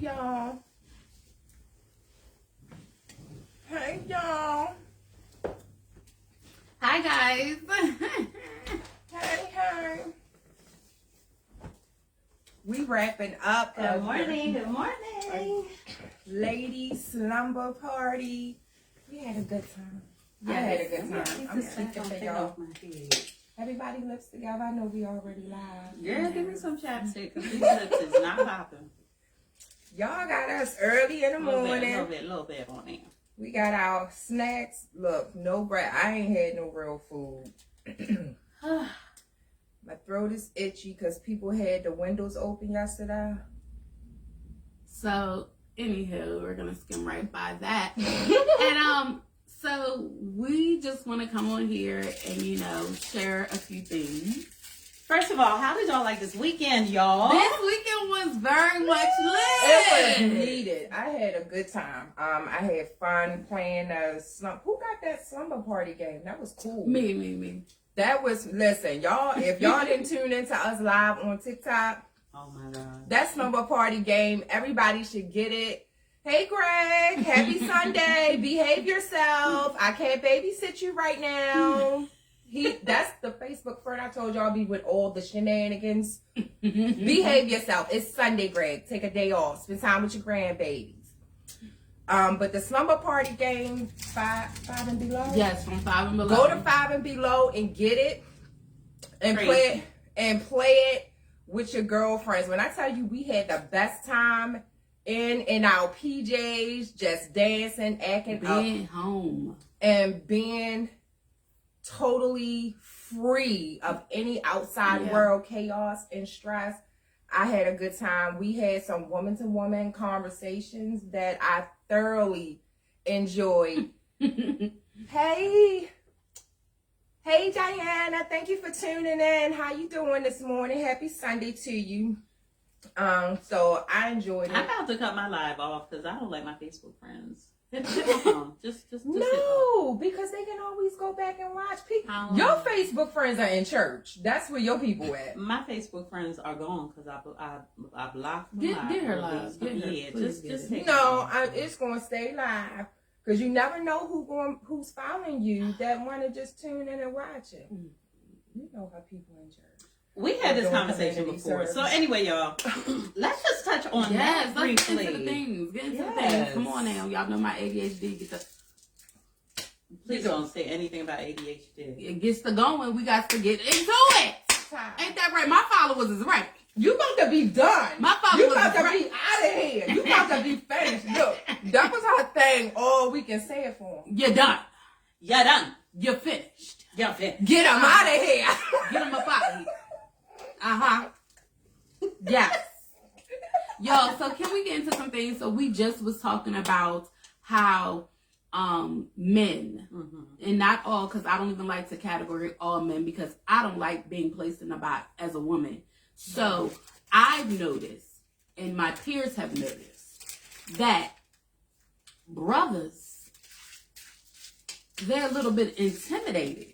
y'all. Hey, y'all. Hi, guys. Hey. We wrapping up. Good morning. Ladies slumber party. We had a good time. I had a good time. I'm speaking for y'all. Everybody lips together. I know we already live. Girl, give me some chapstick because these lips is not popping. Y'all got us early in the morning. A little bit on there. We got our snacks. Look, no bread. I ain't had no real food. My throat is itchy because people had the windows open yesterday. So, anywho, we're gonna skim right by that. And so we just want to come on here and share a few things. First of all, how did y'all like this weekend, y'all? This weekend was very much lit. It was needed. I had a good time. I had fun playing a slumber. Who got that slumber party game? That was cool. Me. That was, listen, y'all, if y'all didn't tune into us live on TikTok, Oh my God. that slumber party game, everybody should get it. Hey, Greg, happy Sunday. Behave yourself. I can't babysit you right now. That's the Facebook friend I told y'all be with all the shenanigans. Behave yourself. It's Sunday, Greg. Take a day off. Spend time with your grandbabies. But the slumber party game, five and below. Yes, from 5 and below. Go to 5 and below and get it, and play it with your girlfriends. When I tell you, we had the best time in our PJs, just dancing, acting being up, home, and being totally free of any outside world chaos and stress. I had a good time. We had some woman-to-woman conversations that I thoroughly enjoyed. Hey, Diana, thank you for tuning in. How you doing this morning? Happy Sunday to you. So I enjoyed it. I'm about to cut my live off because I don't like my Facebook friends. Hit my phone. Just no, because they can always go back and watch people. Your Facebook friends are in church. That's where your people at. My Facebook friends are gone because I blocked them. Get her live. Yeah, just take it's gonna stay live because you never know who's following you that want to just tune in and watch it. You know how people in church. We had this conversation before. So anyway, y'all, let's just touch on that briefly. Get into the things. Get into the things. Come on now. Y'all know my ADHD. Please don't say anything about ADHD. It gets to going. We got to get into it. Ain't that right? My followers is right. You about to be done. My followers you about to be out of here. You about to be finished. Look, that was her thing. All we can say it for. You're done. You're done. You're finished. You're finished. Get them out of here. Get them up out of here. Yes. Yo, so can we get into some things? So we just was talking about how men, and not all, because I don't even like to categorize all men because I don't like being placed in a box as a woman. So I've noticed, and my peers have noticed, that brothers, they're a little bit intimidated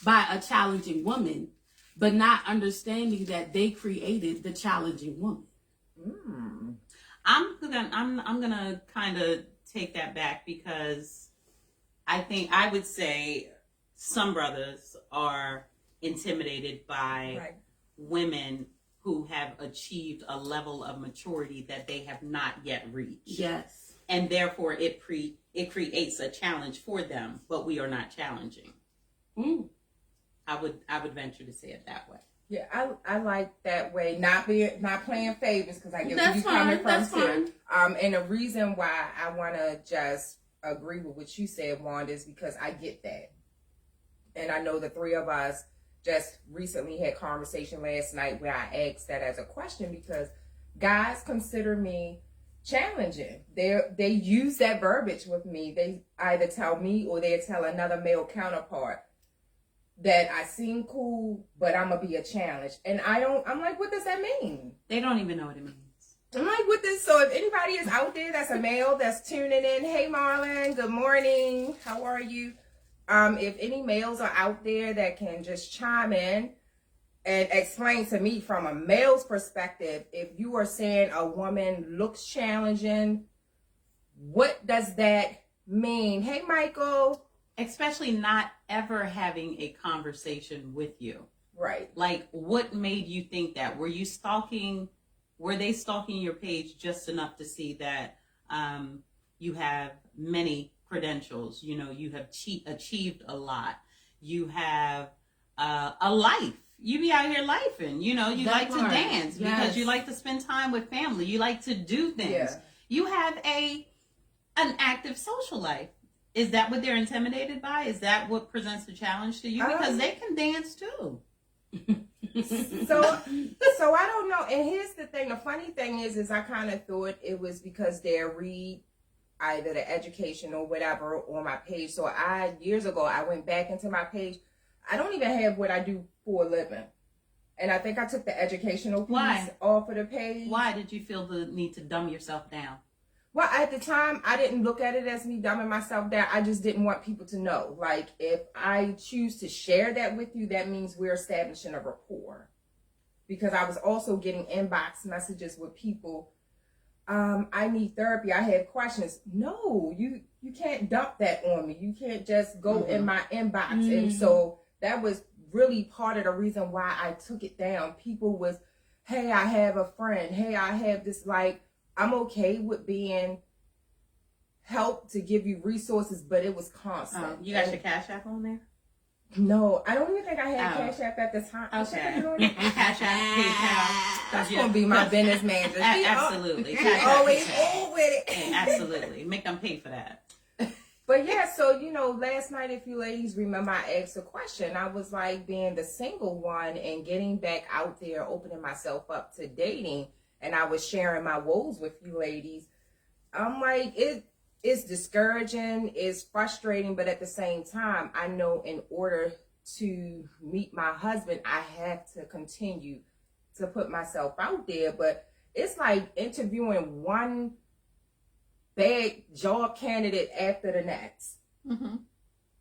by a challenging woman, but not understanding that they created the challenging woman. I'm gonna kind of take that back because I would say some brothers are intimidated by women who have achieved a level of maturity that they have not yet reached. Yes, and therefore it creates a challenge for them, but we are not challenging. I would venture to say it that way. Yeah, I like that way. Not playing favorites because I get where you're coming from too. And the reason why I want to just agree with what you said, Wanda, is because I get that, and I know the three of us just recently had conversation last night where I asked that as a question because guys consider me challenging. They use that verbiage with me. They either tell me or they tell another male counterpart that I seem cool, but I'm gonna be a challenge. And I'm like, what does that mean? They don't even know what it means. I'm like, what this? So if anybody is out there that's a male that's tuning in, hey Marlon, good morning. How are you? If any males are out there that can just chime in and explain to me from a male's perspective, if you are saying a woman looks challenging, what does that mean? Hey, Michael. Especially not ever having a conversation with you. Right. Like, what made you think that? Were they stalking your page just enough to see that you have many credentials? You know, you have achieved a lot. You have a life. You be out here lifing. You know, you like to dance because you like to spend time with family. You like to do things. Yeah. You have an active social life. Is that what they're intimidated by? Is that what presents the challenge to you? Because they can dance too. So I don't know. And here's the thing. The funny thing is I kind of thought it was because they read either the education or whatever on my page. So years ago, I went back into my page. I don't even have what I do for a living. And I think I took the educational piece off of the page. Why did you feel the need to dumb yourself down? Well, at the time, I didn't look at it as me dumbing myself down. I just didn't want people to know. Like, if I choose to share that with you, that means we're establishing a rapport. Because I was also getting inbox messages with people, I need therapy, I have questions. No, you can't dump that on me. You can't just go in my inbox. And so that was really part of the reason why I took it down. People was, hey, I have a friend. Hey, I have this, like, I'm okay with being helped to give you resources, but it was constant. You got your Cash App on there? No, I don't even think I had Cash App at the time. Okay. Cash App, PayPal. That's going to be my business manager. Absolutely. She always old with it. Yeah, absolutely. Make them pay for that. But yeah, so, you know, last night, if you ladies remember, I asked a question. I was like, being the single one and getting back out there, opening myself up to dating. And I was sharing my woes with you ladies. I'm like, it's discouraging, it's frustrating, but at the same time, I know in order to meet my husband, I have to continue to put myself out there. But it's like interviewing one bad job candidate after the next. Mm-hmm.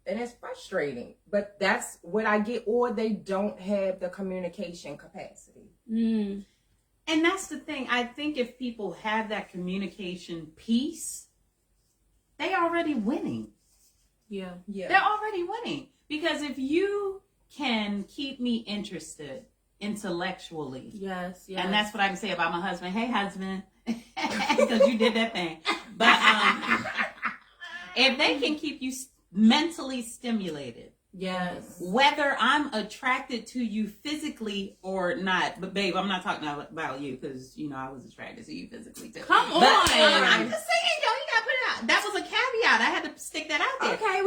And it's frustrating. But that's what I get, or they don't have the communication capacity. Mm. And that's the thing. I think if people have that communication piece, they already winning. Yeah. They're already winning. Because if you can keep me interested intellectually. Yes. And that's what I can say about my husband. Hey, husband. Because you did that thing. But if they can keep you mentally stimulated. Yes. Whether I'm attracted to you physically or not, but babe, I'm not talking about you because you know I was attracted to you physically too. Come on, I'm just saying, yo, you gotta put it out. That was a caveat. I had to stick that out there. Okay,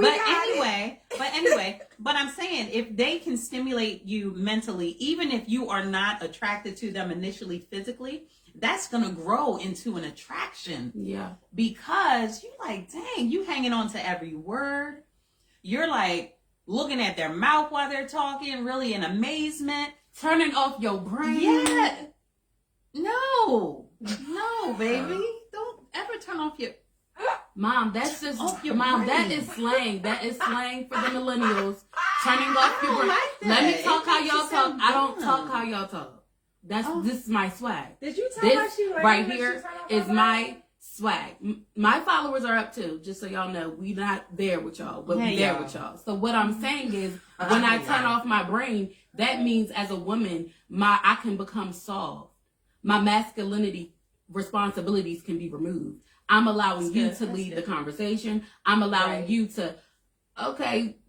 but anyway, but I'm saying if they can stimulate you mentally, even if you are not attracted to them initially physically, that's gonna grow into an attraction. Yeah. Because you like, dang, you hanging on to every word. You're like looking at their mouth while they're talking, really in amazement. Turning off your brain. Yeah. No, baby. Don't ever turn off your... Mom, that's just... Mom, brain. That is slang. That is slang for the millennials. Turning off your brain. Like that. Let me talk how y'all talk. I don't talk how y'all talk. This is my swag. Did you tell us you right here is my swag. My followers are up too, just so y'all know. We not there with y'all, but we there with y'all. So what I'm saying is, when I turn off my brain, that means as a woman, I can become soft. My masculinity responsibilities can be removed. I'm allowing you to lead the conversation. I'm allowing you to,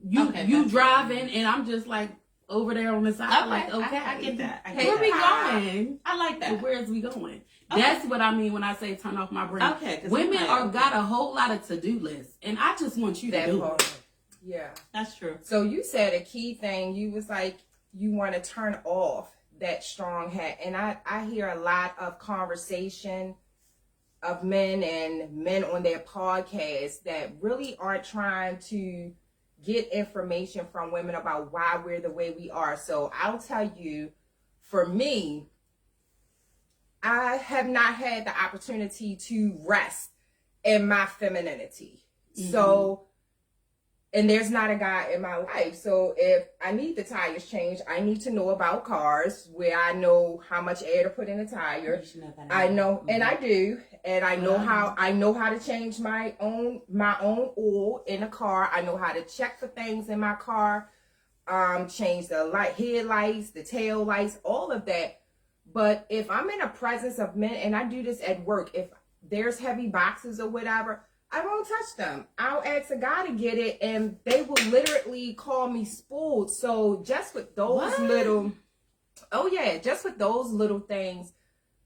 you driving, and I'm just like over there on the side. I get that. Where we going? I like that. Where's we going? Okay. That's what I mean when I say turn off my brain. Okay, women got a whole lot of to-do lists, and I just want you to do it. Yeah, that's true. So you said a key thing. You was like, you want to turn off that strong hat, and I hear a lot of conversation of men on their podcasts that really aren't trying to get information from women about why we're the way we are. So I'll tell you, for me, I have not had the opportunity to rest in my femininity. Mm-hmm. So and there's not a guy in my life. So if I need the tires changed, I need to know about cars, where I know how much air to put in a tire. I know, and I do, and I know how to change my own oil in a car. I know how to check for things in my car, change the headlights, the tail lights, all of that. But if I'm in the presence of men, and I do this at work, if there's heavy boxes or whatever, I won't touch them. I'll ask a guy to get it, and they will literally call me spoiled. So just with those just with those little things,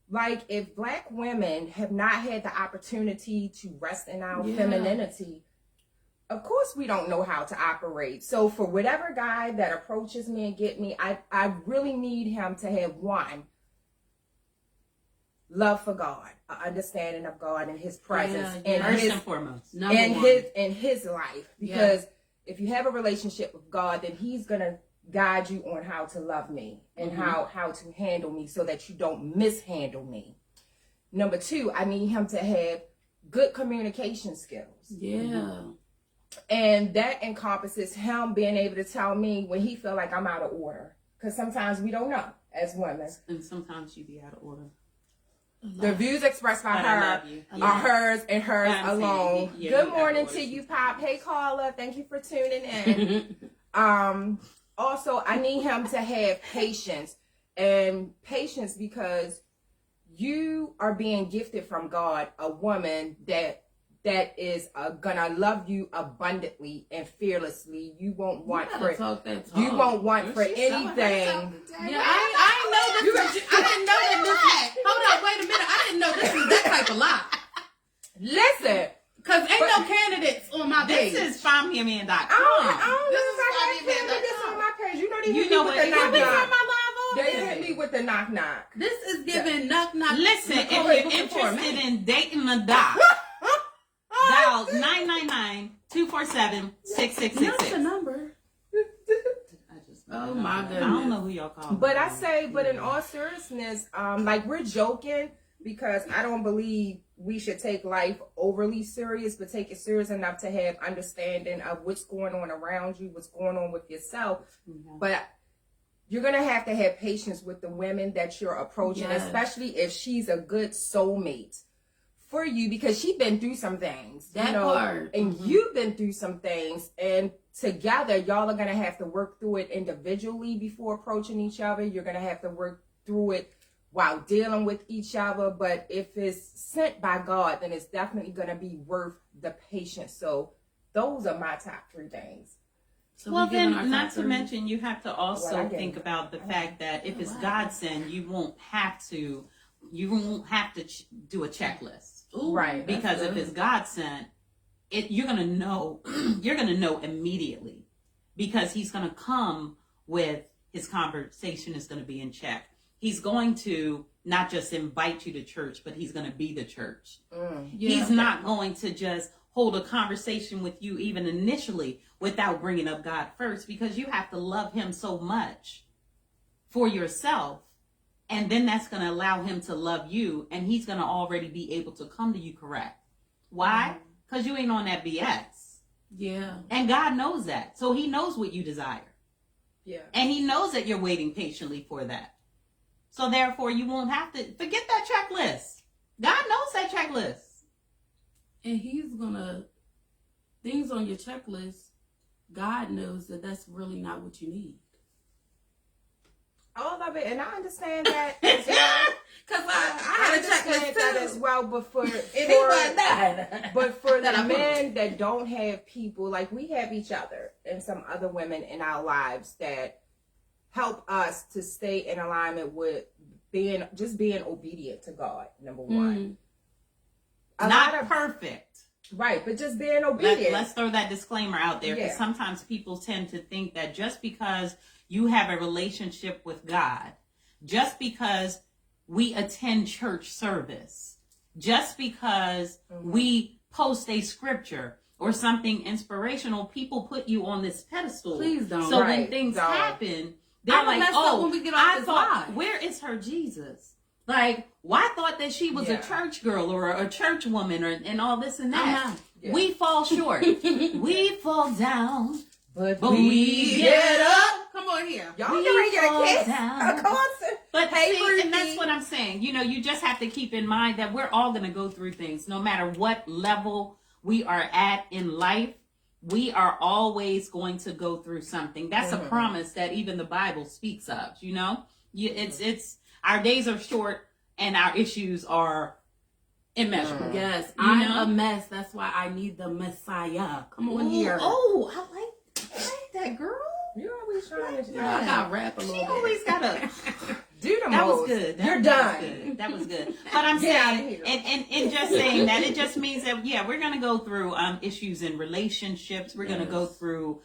like if Black women have not had the opportunity to rest in our femininity, of course we don't know how to operate. So for whatever guy that approaches me and get me, I really need him to have one, love for God, an understanding of God and His presence, and first and foremost, in His life. Because if you have a relationship with God, then He's gonna guide you on how to love me and how to handle me, so that you don't mishandle me. Number 2, I need him to have good communication skills. And that encompasses him being able to tell me when he feel like I'm out of order, because sometimes we don't know as women, and sometimes you be out of order. The views expressed by her are hers and hers alone. Good morning to you, Pop. Hey, Carla. Thank you for tuning in. Also, I need him to have patience. And patience because you are being gifted from God, a woman that is gonna love you abundantly and fearlessly. You won't want You won't want for anything. I know this. I didn't know that this. Hold on, wait a minute. I didn't know this was that type of lie. Listen, because ain't no candidates on my page. This is FindMeAman.com. I don't know if I have candidates on my page. You know they hit me with the knock knock. They hit me with the knock knock. This is giving knock knock. Listen, if you're interested in dating a doc, dial 999-247-6666. That's the number. Oh my goodness. I don't know who y'all call. But I say, but in all seriousness, like we're joking because I don't believe we should take life overly serious, but take it serious enough to have understanding of what's going on around you, what's going on with yourself. But you're going to have patience with the women that you're approaching, especially if she's a good soulmate for you, because she's been through some things, and you've been through some things, and together y'all are going to have to work through it individually before approaching each other. You're going to have to work through it while dealing with each other. But if it's sent by God, then it's definitely going to be worth the patience. So those are my top 3 things. So well, then, not to mention, you have to also think about the fact that if it's God sent, you won't have to do a checklist. Ooh, right. Because if it's God sent, you're gonna know immediately, because He's gonna come with his conversation is gonna be in check. He's going to not just invite you to church, but He's gonna be the church. He's not going to just hold a conversation with you even initially without bringing up God first, because you have to love Him so much for yourself. And then that's going to allow Him to love you, and He's going to already be able to come to you correct. Why? Because you ain't on that BS. Yeah. And God knows that. So He knows what you desire. Yeah. And He knows that you're waiting patiently for that. So therefore, you won't have to forget that checklist. God knows that checklist. And He's going to, things on your checklist, God knows that that's really not what you need. All of it, and I understand that as well. Because I understand that as well, but for the men that don't have people, like we have each other and some other women in our lives that help us to stay in alignment with being obedient to God, number one. Not perfect. Right, but just being obedient. Let's throw that disclaimer out there, because sometimes people tend to think that just because you have a relationship with God, just because we attend church service, just because we post a scripture or something inspirational, people put you on this pedestal. Please don't. So when things happen, they're like, oh, when we get off this live, where is her Jesus? Like, well, I thought that she was a church girl or a church woman and all this and that. Yeah. We fall short. We fall down. But we get up. Come on here. Y'all can get a kiss. A concert. But see, and that's what I'm saying. You know, you just have to keep in mind that we're all going to go through things. No matter what level we are at in life, we are always going to go through something. That's a promise that even the Bible speaks of, you know? It's our days are short and our issues are immeasurable. Yes, I'm a mess. That's why I need the Messiah. Come on here. Oh, I like that girl. You always trying to. I got rap a little bit. She always gotta do the most. That was good. You're done. That was good. But I'm saying, and just saying that, it just means that we're gonna go through issues in relationships. We're gonna go through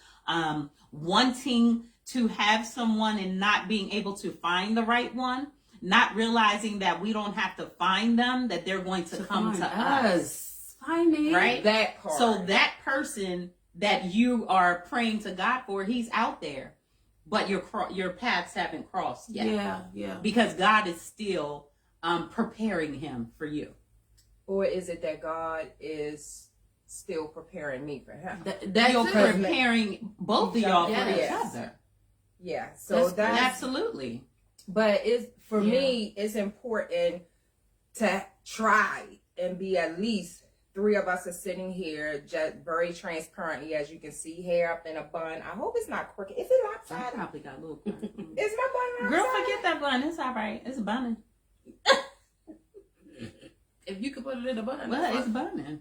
wanting to have someone and not being able to find the right one, not realizing that we don't have to find them, that they're going to come to us. Find me. Right? That part. So that person that you are praying to God for, he's out there, but your paths haven't crossed yet. Yeah. Because God is still preparing him for you. Or is it that God is still preparing me for him? You're preparing both of y'all for each other. Yeah. So that's absolutely. But for me, it's important to try and be at least 3 of us are sitting here, just very transparently, as you can see, hair up in a bun. I hope it's not crooked. Is it lopsided? I probably got a little crooked. Is my bun lopsided? Girl, forget that bun. It's all right. It's bunning. If you could put it in a bun. Well, it's bunning.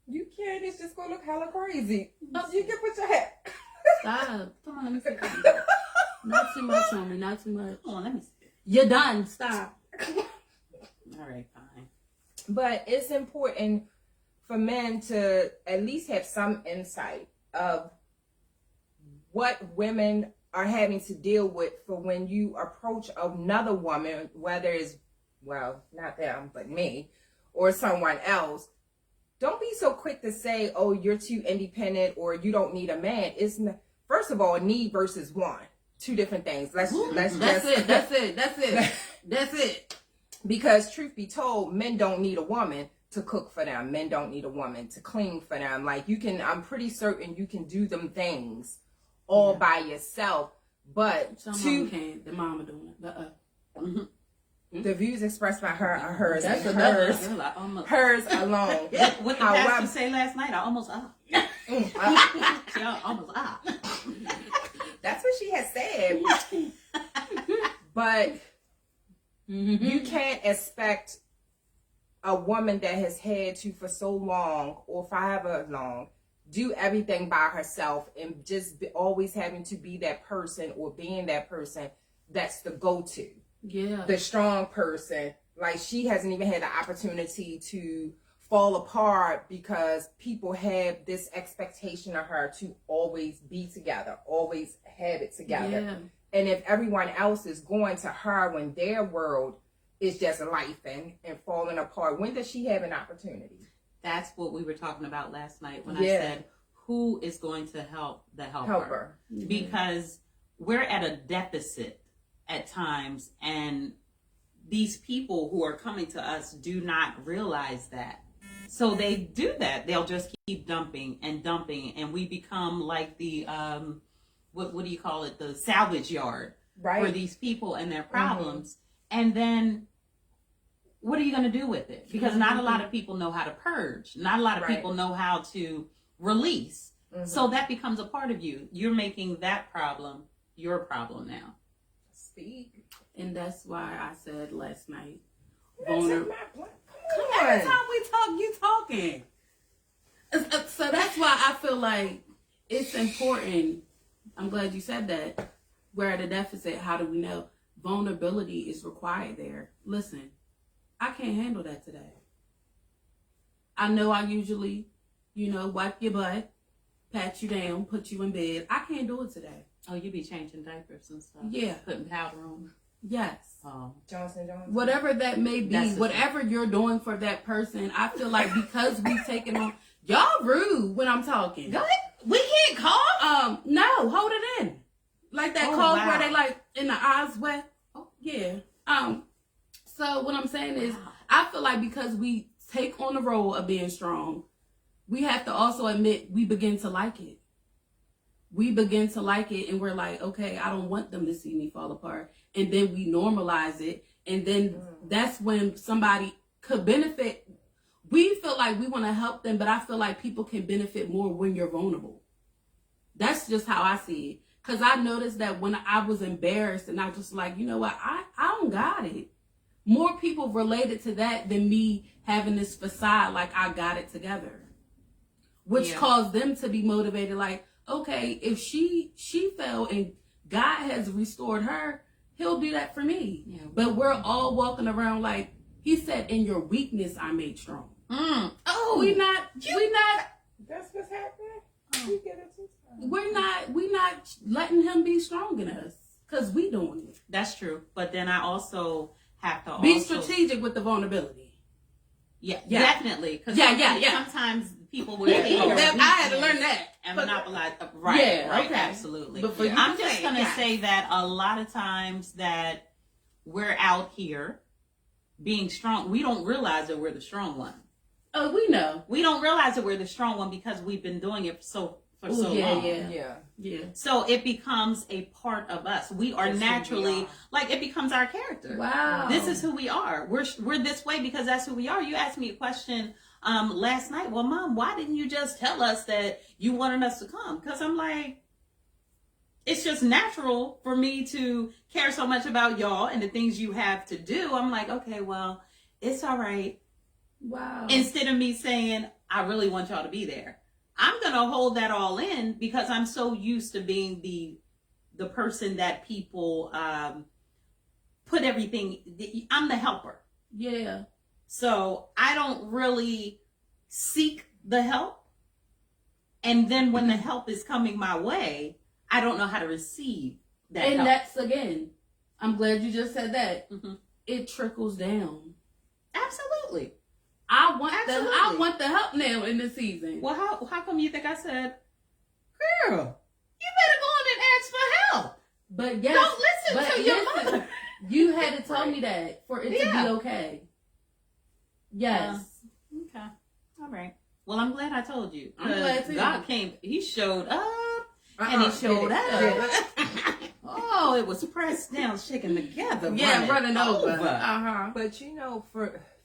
You can't. It's just going to look hella crazy. You can put your hair. Stop. Come on, let me see. Not too much on me. Not too much. Come on, let me see. You're done. Stop. All right, fine. But it's important for men to at least have some insight of what women are having to deal with for when you approach another woman, whether it's, well, not them, but me, or someone else. Don't be so quick to say, oh, you're too independent or you don't need a man. It's not, first of all, need versus want. 2 different things. That's it. Because truth be told, men don't need a woman to cook for them. Men don't need a woman to clean for them. Like I'm pretty certain you can do them things all by yourself. But some mama can't. The mama doing it. The views expressed by her are hers. That's and hers alone. What the pastor say last night? I almost She almost That's what she has said. But you can't expect a woman that has had to for so long or for however long do everything by herself and just always having to be that person or being that person that's the go-to. Yeah. The strong person. Like she hasn't even had the opportunity to fall apart because people have this expectation of her to always be together, always have it together. Yeah. And if everyone else is going to her when their world is just life and falling apart, when does she have an opportunity? That's what we were talking about last night when I said, who is going to help the helper? Mm-hmm. Because we're at a deficit at times, and these people who are coming to us do not realize that. So they do that. They'll just keep dumping, and we become like the what do you call it? The salvage yard for these people and their problems. And then what are you going to do with it? Because not a lot of people know how to purge. Not a lot of people know how to release. So that becomes a part of you. You're making that problem your problem now. Speak. And that's why I said last night, Every time we talk, you talking. So that's why I feel like it's important. I'm glad you said that. We're at a deficit. How do we know? Vulnerability is required there. Listen, I can't handle that today. I know I usually, wipe your butt, pat you down, put you in bed. I can't do it today. Oh, you be changing diapers and stuff. Yeah. Putting powder on. Yes. Oh. Johnson. Whatever that may be, whatever you're doing for that person, I feel like because we've taken on, y'all rude when I'm talking. Go ahead. We can't call? No, hold it in. Like that cough where they like in the eyes wet. Oh, yeah. So what I'm saying is, I feel like because we take on the role of being strong, we have to also admit we begin to like it. We begin to like it, and we're like, okay, I don't want them to see me fall apart. And then we normalize it, and then that's when somebody could benefit. We feel like we want to help them, but I feel like people can benefit more when you're vulnerable. That's just how I see it. Because I noticed that when I was embarrassed and I was just like, you know what, I don't got it. More people related to that than me having this facade like I got it together. Which caused them to be motivated like, okay, if she fell and God has restored her, he'll do that for me. Yeah. But we're all walking around like, he said, in your weakness, I made strong. Oh, we not. That's what's happening. Oh. We're not letting him be strong in us because we doing it. That's true. But then I also have to be strategic with the vulnerability. Yeah, definitely. Because sometimes people will take I had to learn that and monopolize. Right, okay. Absolutely. But I'm just going to say that a lot of times that we're out here being strong, we don't realize that we're the strong one. Oh, we know. We don't realize that we're the strong one because we've been doing it for so long. Yeah. So it becomes a part of us. We are naturally, like, it becomes our character. Wow. This is who we are. We're this way because that's who we are. You asked me a question last night. Well, Mom, why didn't you just tell us that you wanted us to come? Because I'm like, it's just natural for me to care so much about y'all and the things you have to do. I'm like, okay, well, it's all right. Wow. Instead of me saying, I really want y'all to be there. I'm going to hold that all in because I'm so used to being the person that people put everything, I'm the helper. Yeah. So I don't really seek the help. And then when the help is coming my way, I don't know how to receive that help. And that's, again, I'm glad you just said that. Mm-hmm. It trickles down. Absolutely. I want the help now in this season. Well, how come you think I said, girl, you better go in and ask for help? But yes, don't listen to your mother. You had to tell me that for it to be okay. Yes. Okay. All right. Well, I'm glad I told you. I'm glad too. God came. He showed up, and he showed out. Oh, it was pressed down, shaken together. Yeah, running over. But you know,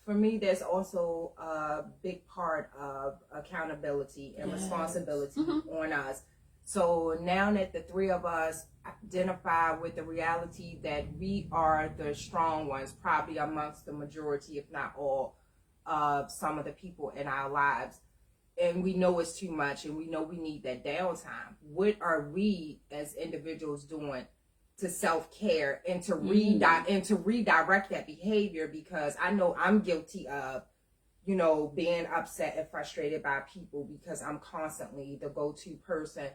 for me, there's also a big part of accountability and responsibility on us. So now that the three of us identify with the reality that we are the strong ones, probably amongst the majority, if not all, of some of the people in our lives, and we know it's too much and we know we need that downtime, what are we as individuals doing to self-care and to redirect that behavior? Because I know I'm guilty of, being upset and frustrated by people because I'm constantly the go-to person,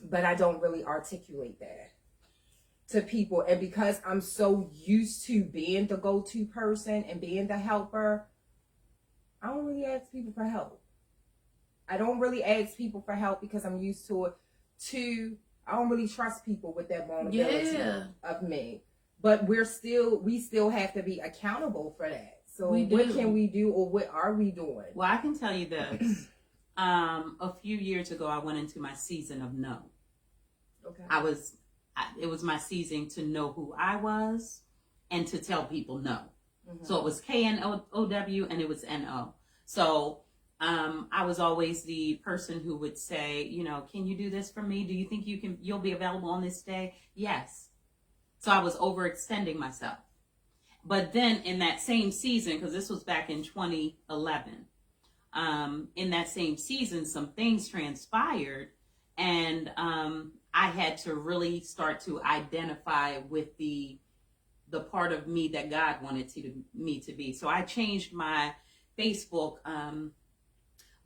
but I don't really articulate that to people. And because I'm so used to being the go-to person and being the helper, I don't really ask people for help. I don't really ask people for help because I'm used to it. I don't really trust people with that vulnerability of me. But we still have to be accountable for that. So what can we do, or what are we doing? Well, I can tell you this. A few years ago, I went into my season of no. Okay. It was my season to know who I was and to tell people no. Mm-hmm. So it was KNOW and it was NO. So I was always the person who would say, can you do this for me? Do you think you'll be available on this day? Yes. So I was overextending myself. But then in that same season, because this was back in 2011, in that same season, some things transpired, and I had to really start to identify with the part of me that God wanted me to be. So I changed my Facebook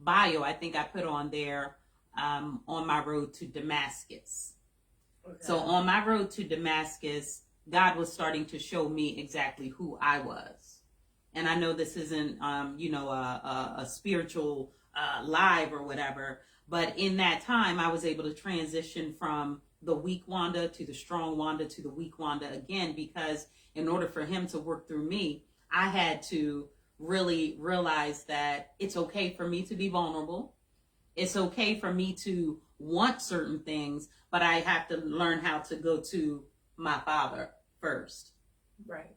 bio. I think I put on there, on my road to Damascus. Okay. So on my road to Damascus, God was starting to show me exactly who I was. And I know this isn't, a spiritual live or whatever, but in that time, I was able to transition from the weak Wanda to the strong Wanda to the weak Wanda again, because in order for him to work through me, I had to really realize that it's okay for me to be vulnerable. It's okay for me to want certain things, but I have to learn how to go to my Father first. Right.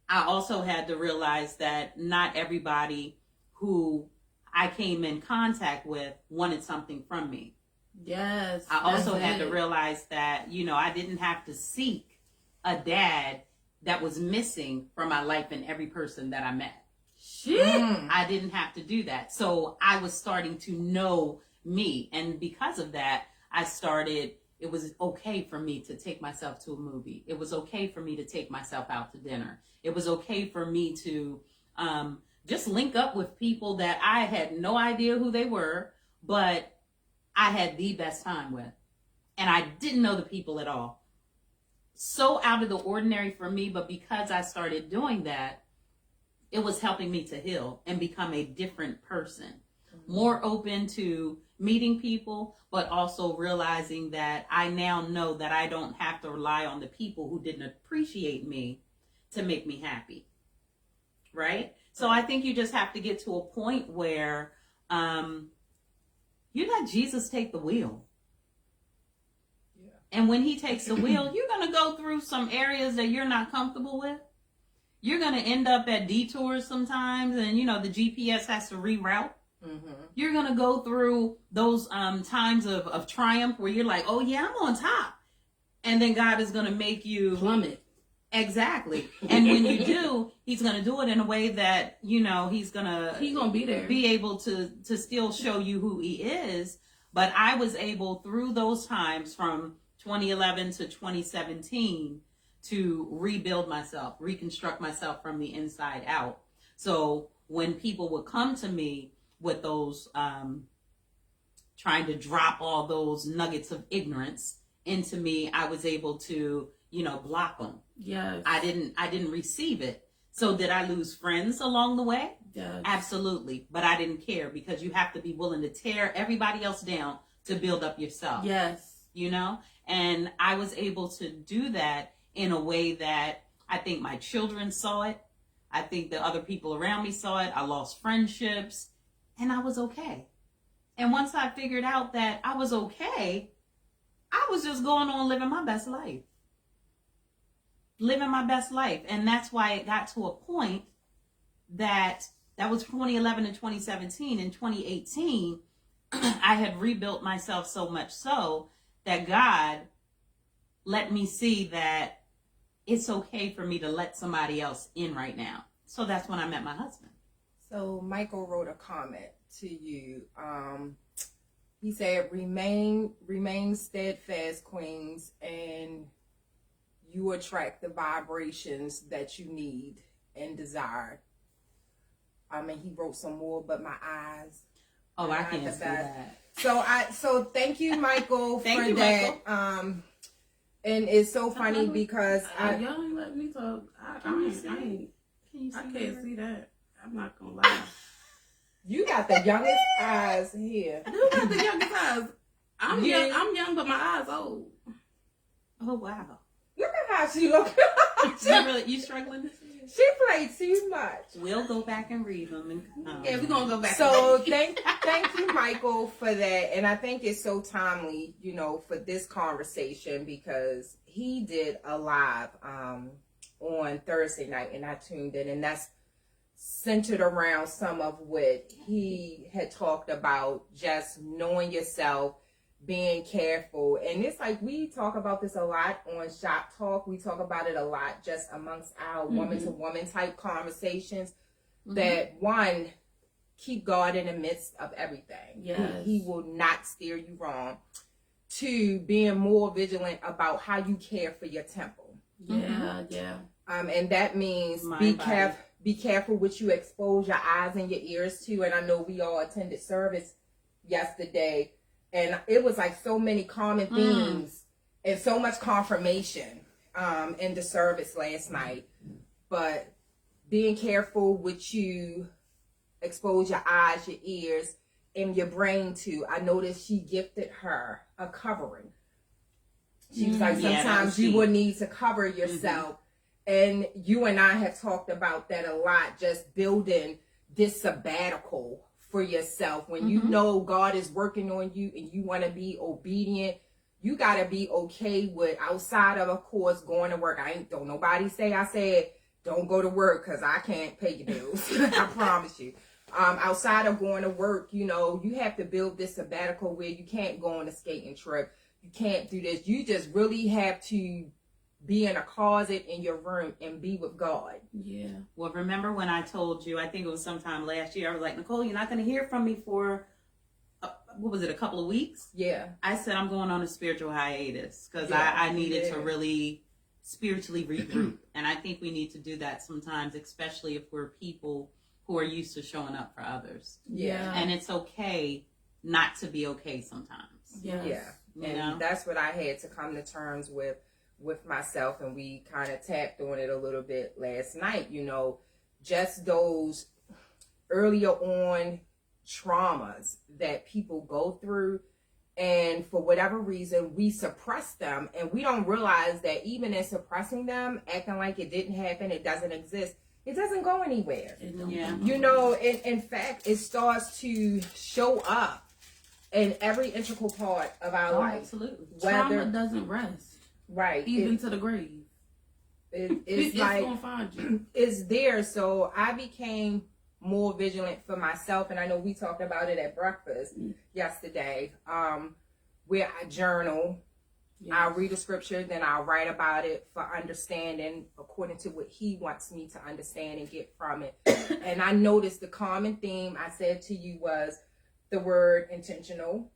I also had to realize that not everybody who I came in contact with wanted something from me. Yes. I also had to realize that, I didn't have to seek a dad that was missing from my life in every person that I met. Shit. I didn't have to do that. So I was starting to know me. And because of that, it was okay for me to take myself to a movie. It was okay for me to take myself out to dinner. It was okay for me to just link up with people that I had no idea who they were, but I had the best time with. And I didn't know the people at all. So out of the ordinary for me, but because I started doing that, it was helping me to heal and become a different person. More open to meeting people, but also realizing that I now know that I don't have to rely on the people who didn't appreciate me to make me happy. Right? So I think you just have to get to a point where you let Jesus take the wheel. Yeah. And when he takes the wheel, you're going to go through some areas that you're not comfortable with. You're going to end up at detours sometimes, and the GPS has to reroute. Mm-hmm. You're going to go through those times of triumph where you're like, oh yeah, I'm on top. And then God is going to make you plummet. Exactly. And when you do, he's going to do it in a way that, he's going to be there, be able to still show you who he is. But I was able through those times from 2011 to 2017 to rebuild myself, reconstruct myself from the inside out. So when people would come to me with those, trying to drop all those nuggets of ignorance into me, I was able to, block them. Yes. I didn't receive it. So did I lose friends along the way? Yes. Absolutely. But I didn't care, because you have to be willing to tear everybody else down to build up yourself. Yes. And I was able to do that in a way that I think my children saw it. I think the other people around me saw it. I lost friendships, and I was okay. And once I figured out that I was okay, I was just going on living my best life. And that's why it got to a point that was 2011 and 2017. In 2018, I had rebuilt myself so much so that God let me see that it's okay for me to let somebody else in right now. So that's when I met my husband. So Michael wrote a comment to you. He said, remain steadfast, queens, and you attract the vibrations that you need and desire. And he wrote some more, but my eyes. Oh, I can't see that. So thank you, Michael, for that. Michael. And it's so funny because y'all ain't let me talk. I can't see that. I'm not gonna lie. You got the youngest eyes here. Who got the youngest eyes? I'm young, but my eyes old. Oh wow! Look at how she look. You struggling to see? She played too much. We'll go back and read them. Yeah, we're gonna go back. So thank you, Michael, for that. And I think it's so timely, for this conversation, because he did a live on Thursday night, and I tuned in, and that's centered around some of what he had talked about, just knowing yourself, being careful. And it's like we talk about this a lot on Shop Talk. We talk about it a lot just amongst our woman to woman type conversations, that one, keep God in the midst of everything. Yes. He will not steer you wrong. Two, being more vigilant about how you care for your temple. Yeah. And that means be careful what you expose your eyes and your ears to. And I know we all attended service yesterday, and it was like so many common themes and so much confirmation in the service last night. But being careful what you expose your eyes, your ears, and your brain to. I noticed she gifted her a covering. She was like, sometimes you would need to cover yourself. And you and I have talked about that a lot, just building this sabbatical for yourself. When you know God is working on you and you want to be obedient, you got to be okay with, outside of course, going to work. Don't nobody say I said, don't go to work because I can't pay your bills. I promise you. Outside of going to work, you know, you have to build this sabbatical where you can't go on a skating trip. You can't do this. You just really have to be in a closet in your room and be with God. Yeah. Well, remember when I told you, I think it was sometime last year, I was like, Nicole, you're not going to hear from me for, what was it, a couple of weeks? Yeah. I said, I'm going on a spiritual hiatus because I needed to really spiritually regroup. And I think we need to do that sometimes, especially if we're people who are used to showing up for others. Yeah. And it's okay not to be okay sometimes. Yes. Yeah. And that's what I had to come to terms with myself, and we kind of tapped on it a little bit last night. You know, just those earlier on traumas that people go through, and for whatever reason we suppress them, and we don't realize that even in suppressing them, acting like it didn't happen, it doesn't exist, it doesn't go anywhere. You know, in fact, it starts to show up in every integral part of our life. Absolutely. Trauma doesn't rest. Right. Even to the grave. It's like, gonna find you. It's there. So I became more vigilant for myself. And I know we talked about it at breakfast yesterday, where I journal. Yes. I'll read a scripture, then I'll write about it for understanding according to what he wants me to understand and get from it. And I noticed the common theme I said to you was the word intentional.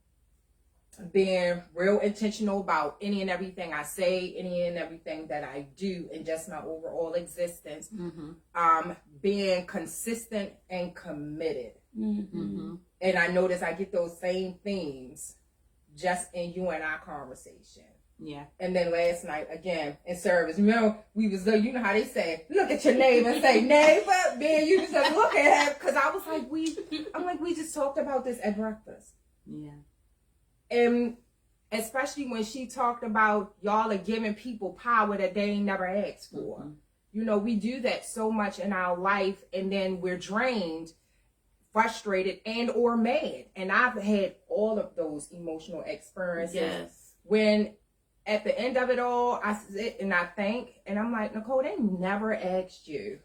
Being real intentional about any and everything I say, any and everything that I do, and just my overall existence. Being consistent and committed. And I notice I get those same themes just in you and our conversation. Yeah. And then last night, again, in service, remember, we was, you know how they say, look at your neighbor and say, neighbor, man, you just look at her, because I was like, we just talked about this at breakfast. Yeah. And especially when she talked about y'all are giving people power that they ain't never asked for. You know, we do that so much in our life, and then we're drained, frustrated, and or mad. And I've had all of those emotional experiences. Yes. When at the end of it all, I sit and I think, and I'm like, Nicole, they never asked you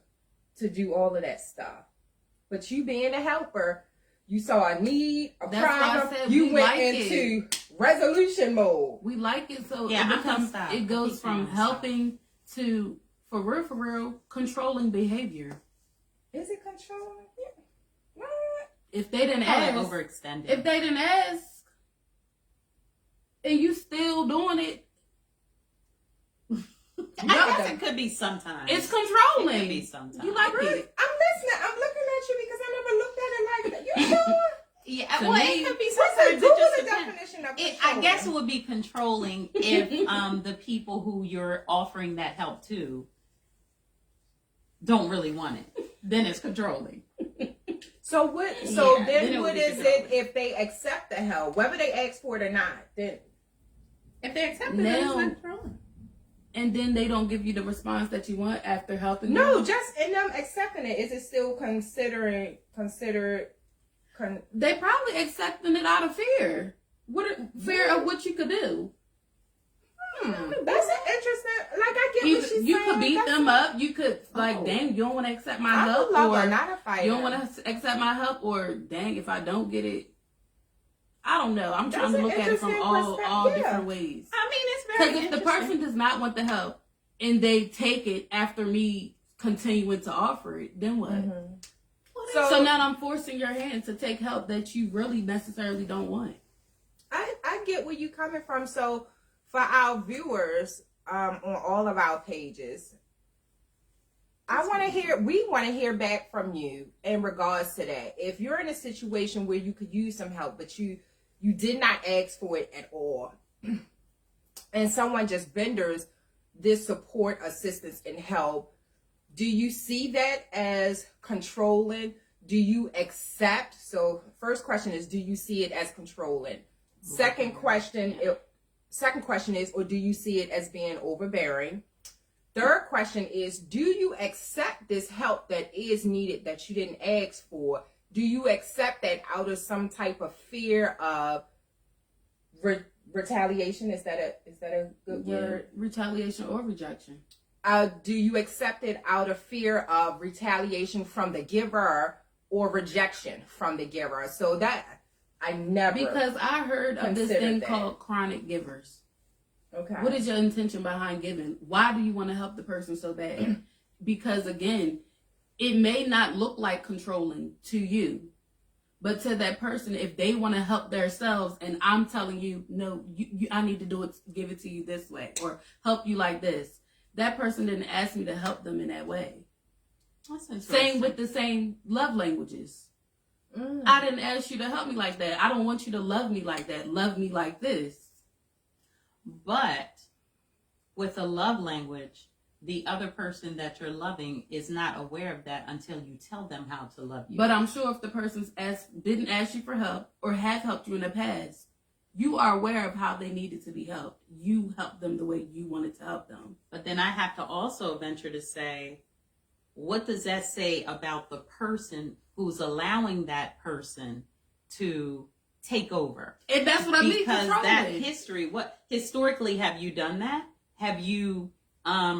to do all of that stuff. But you being a helper, you saw a need, a problem, you went into resolution mode. We like it, so it goes from helping to, for real, controlling behavior. Is it controlling? Yeah. What? If they didn't ask, overextended. If they didn't ask, and you still doing it, I guess it could be sometimes. It's controlling. It could be sometimes. You like really? it? I'm listening. I'm looking at you because I never looked at it like that. You sure? Yeah, well, it could be sometimes. What's the definition of controlling? I guess it would be controlling if the people who you're offering that help to don't really want it. Then it's controlling. So what? So then what is it if they accept the help, whether they ask for it or not? Then if they accept it, then it's not controlling. And then they don't give you the response that you want after helping them? No, just in them accepting it. Is it still considered? They probably accepting it out of fear. Fear of what you could do. That's an interesting. Like I get what she's saying. You could beat them up. You could dang, you don't want to accept my help, or not a fighter. You don't want to accept my help, or dang, if I don't get it, I don't know. I'm trying to look at it from all different ways. I mean, it's very because if the person does not want the help and they take it after me continuing to offer it, then what? So now I'm forcing your hand to take help that you really necessarily don't want. I get where you're coming from. So for our viewers on all of our pages, we want to hear back from you in regards to that. If you're in a situation where you could use some help, but you did not ask for it at all, and someone just vendors this support, assistance, and help, do you see that as controlling? Do you accept? So first question is, do you see it as controlling? Second question second question is, or do you see it as being overbearing? Third question is, do you accept this help that is needed that you didn't ask for? Do you accept that out of some type of fear of retaliation? Is that a good word? Retaliation or rejection. Do you accept it out of fear of retaliation from the giver or rejection from the giver? So that I never, because I heard of this thing called chronic givers. Okay. What is your intention behind giving? Why do you want to help the person so bad? Because again, it may not look like controlling to you, but to that person, if they want to help themselves, and I'm telling you, no, I need to do it, give it to you this way, or help you like this. That person didn't ask me to help them in that way. Same with the same love languages. I didn't ask you to help me like that. I don't want you to love me like that. Love me like this. But with a love language, the other person that you're loving is not aware of that until you tell them how to love you. But I'm sure if the person didn't ask you for help or have helped you in the past, you are aware of how they needed to be helped. You helped them the way you wanted to help them. But then I have to also venture to say, what does that say about the person who's allowing that person to take over? And that's what I mean. Because that history, what historically have you done that? Have you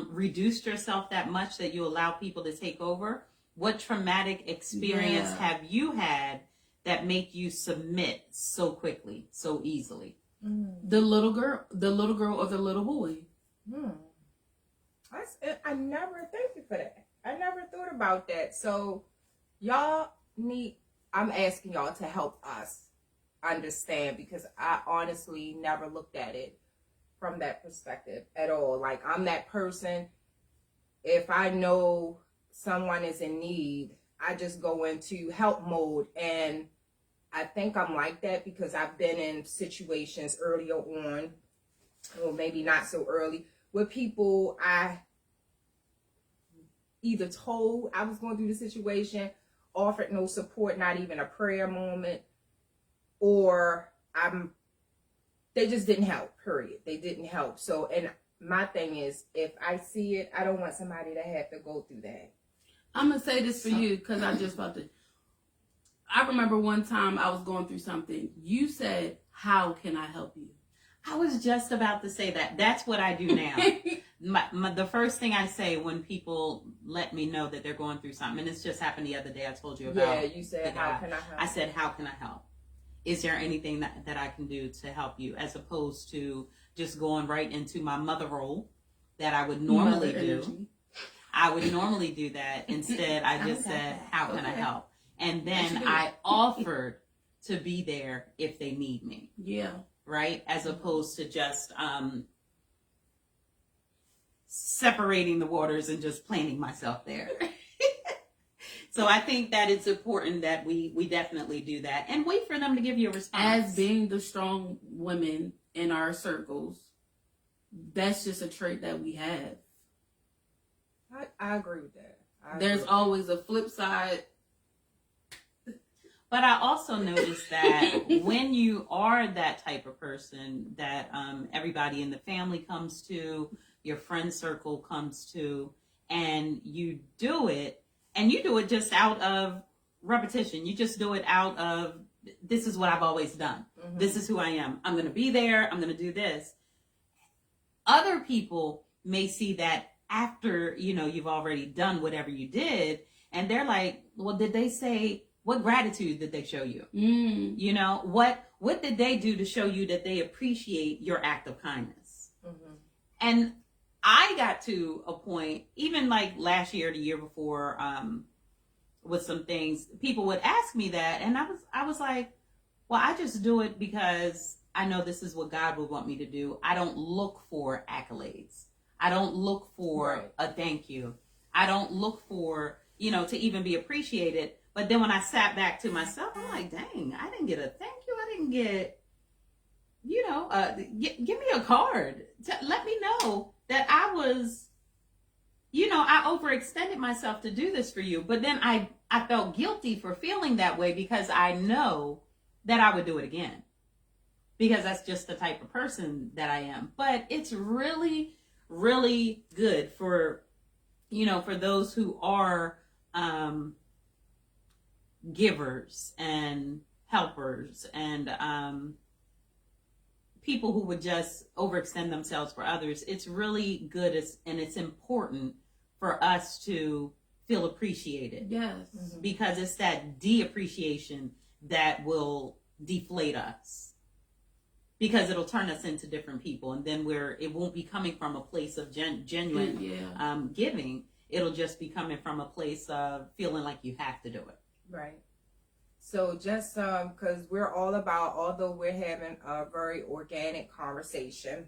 reduced yourself that much that you allow people to take over? What traumatic experience have you had that make you submit so quickly, so easily? The little girl or the little boy. I never, thank you for that. I never thought about that. So y'all I'm asking y'all to help us understand, because I honestly never looked at it from that perspective at all. Like, I'm that person, if I know someone is in need, I just go into help mode. And I think I'm like that because I've been in situations earlier on, or maybe not so early, with people I either told I was going through the situation, offered no support, not even a prayer moment, or they just didn't help, period. They didn't help. So, and my thing is, if I see it, I don't want somebody to have to go through that. I'm going to say this for you, because I remember one time I was going through something. You said, how can I help you? I was just about to say that. That's what I do now. The first thing I say when people let me know that they're going through something, and it's just happened the other day, I told you about. Yeah, you said, how can I help? I said, how can I help? Is there anything that I can do to help you? As opposed to just going right into my mother role that I would normally do. I would normally do that. Instead, I just said, how can I help? And then I offered to be there if they need me. Yeah. Right? As opposed to just separating the waters and just planting myself there. So I think that it's important that we definitely do that and wait for them to give you a response. As being the strong women in our circles, that's just a trait that we have. I agree with that. There's always a flip side. But I also noticed that when you are that type of person that everybody in the family comes to, your friend circle comes to, and you do it just out of repetition. You just do it out of, this is what I've always done. Mm-hmm. This is who I am. I'm going to be there. I'm going to do this. Other people may see that after, you've already done whatever you did, and they're like, well, did they say, what gratitude did they show you? What did they do to show you that they appreciate your act of kindness? Mm-hmm. And I got to a point, even like last year, the year before, with some things, people would ask me that, and I was like, well, I just do it because I know this is what God would want me to do. I don't look for accolades. I don't look for a thank you. I don't look for, to even be appreciated. But then when I sat back to myself, I'm like, dang, I didn't get a thank you. I didn't get, give me a card. Let me know that I was, I overextended myself to do this for you. But then I felt guilty for feeling that way because I know that I would do it again. because that's just the type of person that I am. But it's really, really good for, for those who are givers and helpers and people who would just overextend themselves for others. It's really good and it's important for us to feel appreciated. Yes. Because it's that de-appreciation that will deflate us. Because it'll turn us into different people, and then it won't be coming from a place of genuine giving. It'll just be coming from a place of feeling like you have to do it. Right. So just because we're all about, although we're having a very organic conversation,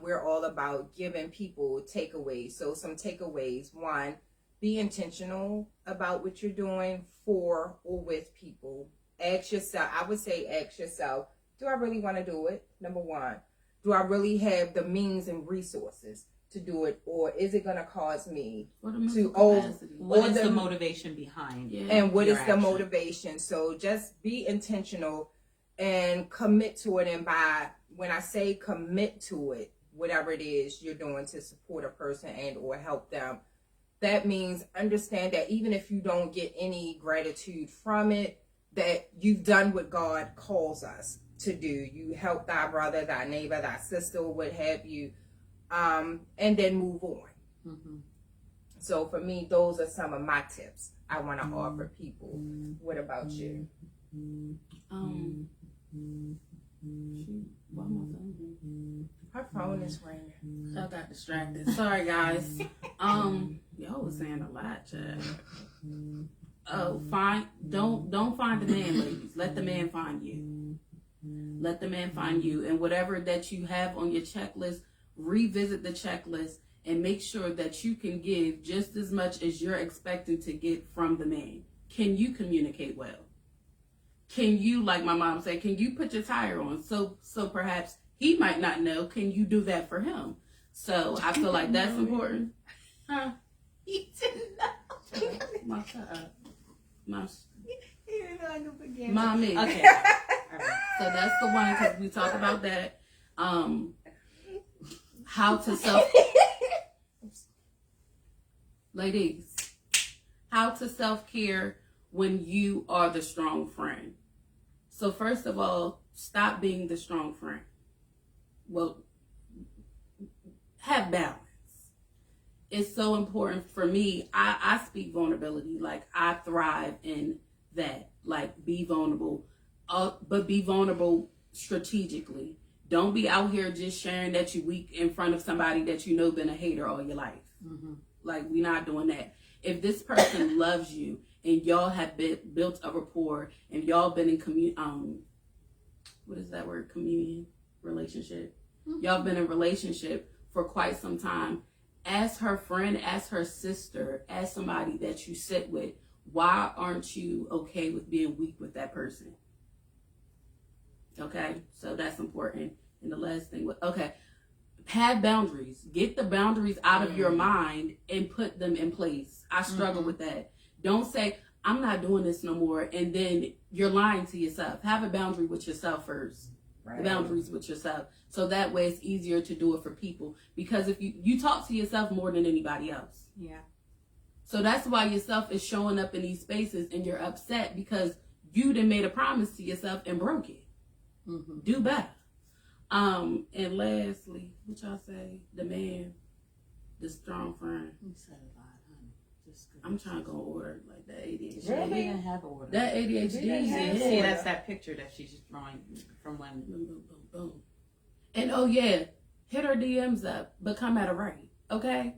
we're all about giving people takeaways. So some takeaways: one, be intentional about what you're doing for or with people. Ask yourself. I would say ask yourself, do I really want to do it? Number one, do I really have the means and resources to do it, or is it going to cause me to what is the motivation behind it? And what is the motivation? So just be intentional and commit to it. And when I say commit to it, whatever it is you're doing to support a person and or help them, that means understand that even if you don't get any gratitude from it, that you've done what God calls us to do. You help thy brother, thy neighbor, thy sister, what have you, and then move on. Mm-hmm. So for me, those are some of my tips I want to offer people. What about you? Her phone is ringing. I got distracted. Sorry, guys. Y'all was saying a lot, Chad. Oh, fine. Don't find the man, ladies. Let the man find you. Let the man find you. And whatever that you have on your checklist, revisit the checklist and make sure that you can give just as much as you're expecting to get from the man. Can you communicate well? Can you, like my mom said, can you put your tire on? So perhaps he might not know. Can you do that for him? So I feel like that's important. Huh? He didn't know. My child. Mommy. Mommy. Okay. So that's the one, because we talk about that. How to ladies, how to self-care when you are the strong friend. So first of all, stop being the strong friend. Well, have balance. It's so important for me. I speak vulnerability. Like, I thrive in that. Like, be vulnerable. But be vulnerable strategically. Don't be out here just sharing that you're weak in front of somebody that you know been a hater all your life. Mm-hmm. Like, we're not doing that. If this person loves you and y'all have built a rapport and y'all been in what is that word? Communion? Relationship. Mm-hmm. Y'all been in relationship for quite some time. Ask her friend, ask her sister, ask somebody that you sit with, why aren't you okay with being weak with that person? Okay, so that's important. And the last thing, have boundaries. Get the boundaries out of your mind and put them in place. I struggle with that. Don't say, I'm not doing this no more, and then you're lying to yourself. Have a boundary with yourself first. Right. The boundaries with yourself. So that way it's easier to do it for people. Because if you talk to yourself more than anybody else. Yeah. So that's why yourself is showing up in these spaces and you're upset because you done made a promise to yourself and broke it. Mm-hmm. Do better. And lastly, what y'all say? The man, the strong friend. You said a lot, honey. Just I'm trying to go order like that ADHD. Really? He didn't have order. That ADHD. See, that's that picture that she's just drawing from when. Boom, boom, boom, boom. And oh yeah, hit her DMs up, but come at her right, okay?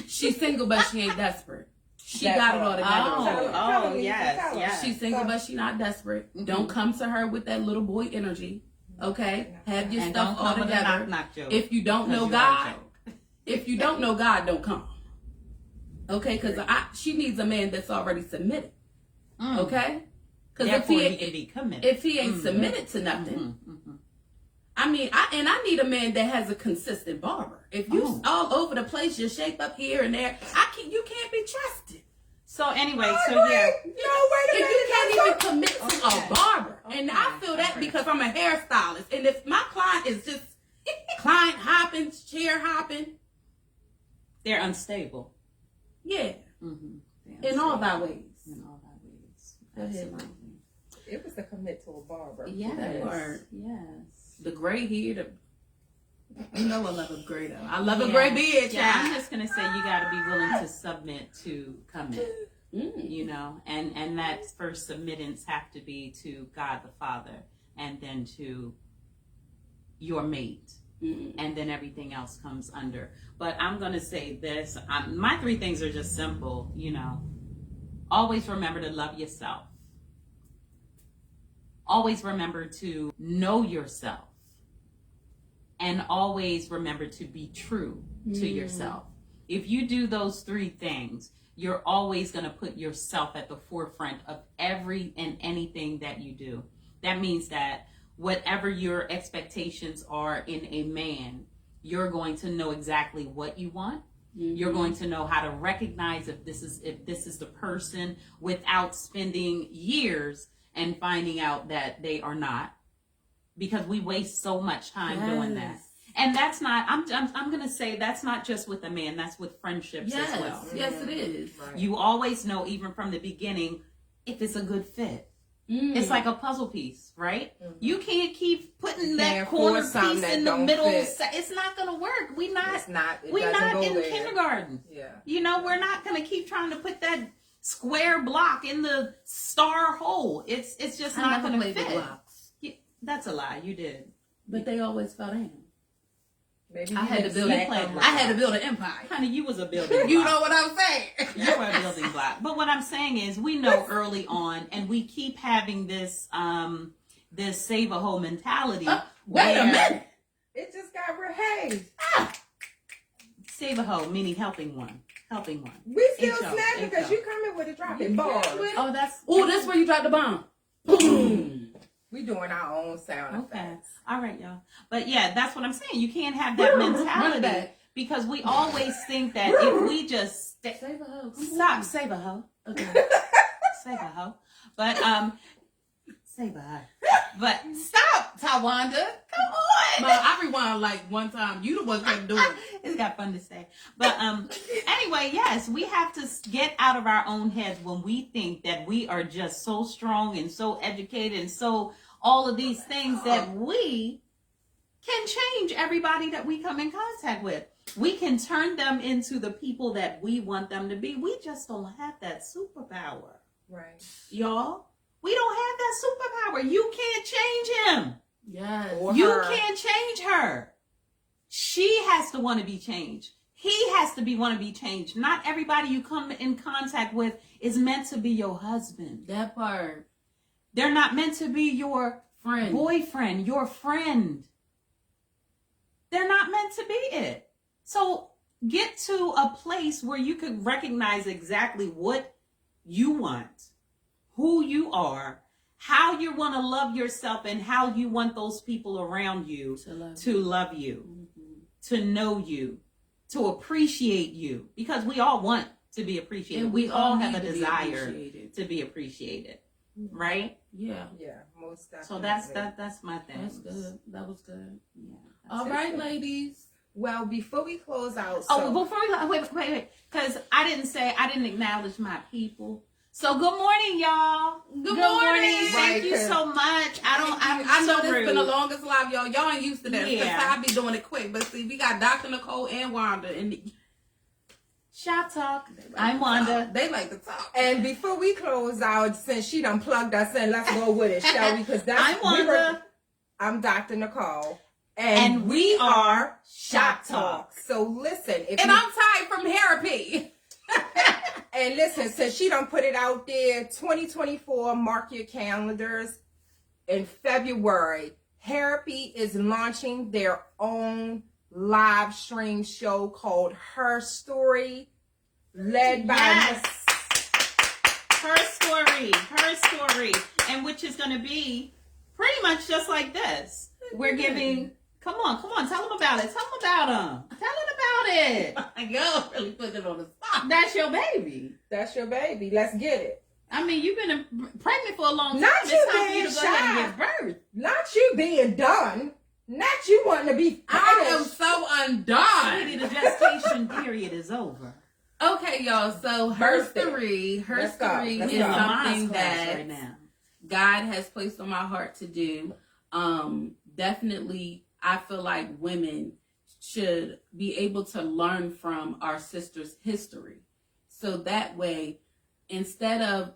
She's single, but she ain't desperate. She got it all together. Oh, yes. She's single, but she not desperate. Mm-hmm. Don't come to her with that little boy energy. Okay, have your stuff all together. If you don't know God, don't come. Okay, because she needs a man that's already submitted. Okay, because if he ain't submitted to nothing, I mean, I need a man that has a consistent barber. If you all over the place, you shape up here and there, you can't be trusted. So anyway, Oh, so no, yeah. wait a minute. You can't even commit to Okay. a barber. Okay. And I feel that Okay. because I'm a hairstylist. And if my client is just client hopping, chair hopping, They're unstable. yeah. Mm-hmm. In all thy ways. In all thy ways. Go ahead, Absolutely. It was a commit to a barber. Yes. That word. Yes. The gray hair, you know I love a gray though. I love a Yeah. gray beard, Yeah, I'm child. just gonna say you got to be willing to submit to commit. Mm. You know, and that first submittance have to be to God the Father, and then to your mate, and then everything else comes under. But I'm gonna say this: my 3 things are just simple. You know, always remember to love yourself. Always remember to know yourself. And always remember to be true to yourself. If you do those 3 things, you're always going to put yourself at the forefront of every and anything that you do. That means that whatever your expectations are in a man, you're going to know exactly what you want. You're going to know how to recognize if this is the person without spending years and finding out that they are not. Because we waste so much time doing that. And that's not, I'm going to say that's not just with a man, that's with friendships as well. Yes, it is. Right. You always know, even from the beginning, if it's a good fit. It's like a puzzle piece, right? You can't keep putting that corner piece in the middle. It's not going to work. We're not in kindergarten. Yeah. You know, we're not going to keep trying to put that square block in the star hole. It's just not going to fit. Blocks. That's a lie. You did. But they always fell down. Maybe I had to build an empire. Honey, you was a building block. You know what I'm saying? You were a building block. But what I'm saying is we know early on, and we keep having this this save a hole mentality. Wait a minute. It just got real. Hey, Save a hoe, meaning helping one. we still H-O, snapping because H-O. you coming with a dropping bars. Oh, that's where you dropped the bomb. Boom. We doing our own sound Okay. effects. All right, y'all. But yeah, that's what I'm saying. You can't have that mentality because we always think that if we just Save a hoe. stop, save a hoe. Okay. Save a hoe. But save a hoe. But Stop, Tawanda. Come on. Ma, I rewind like one time. You the one couldn't do it. it's got fun to say. But anyway, yes, we have to get out of our own heads when we think that we are just so strong and so educated and so all of these things that we can change everybody that we come in contact with. We can turn them into the people that we want them to be. We just don't have that superpower. Right. Y'all, we don't have that superpower. You can't change him. Yes. Or You her. can't change her. She has to want to be changed. He has to want to be changed. Not everybody you come in contact with is meant to be your husband. That part. They're not meant to be your Friend. boyfriend, your friend. They're not meant to be it. So get to a place where you can recognize exactly what you want, who you are, how you want to love yourself, and how you want those people around you to love you, to know you, to appreciate you. Because we all want to be appreciated. And we all have a need to be desire appreciated. to be appreciated. Right? Yeah. Yeah, most definitely. So that's my thing. That's good. That was good. Yeah. All right, ladies. Well, before we close out, Oh, before we go, wait, because I didn't acknowledge my people. So good morning, y'all. Good morning. Thank you so much. I know so this rude. been the longest live, y'all. Y'all ain't used to that. Yeah. I be doing it quick. But see, we got Dr. Nicole and Wanda. And Shop talk. I'm Wanda. They like to talk. And before we close out, since she done plugged us in, let's go with it, shall we? Because I'm Wanda. I'm Dr. Nicole. And we are Shop Talk. So listen. And I'm tired from therapy. And listen, since she done put it out there, 2024, mark your calendars. In February, Therapy is launching their own live stream show called Her Story, led by Her story, and which is going to be pretty much just like this. We're giving Come on. Tell them about it. Tell them about them. Tell them about it. Y'all really put it on the spot. That's your baby. That's your baby. Let's get it. I mean, you've been pregnant for a long time. Not It's you time for you being to go ahead and give birth. Not you being done. Not you wanting to be finished. I am so undone. Sweetie, the gestation period is over. Okay, y'all. So her story is something that right now God has placed on my heart to do. Definitely, I feel like women should be able to learn from our sisters' history. So that way, instead of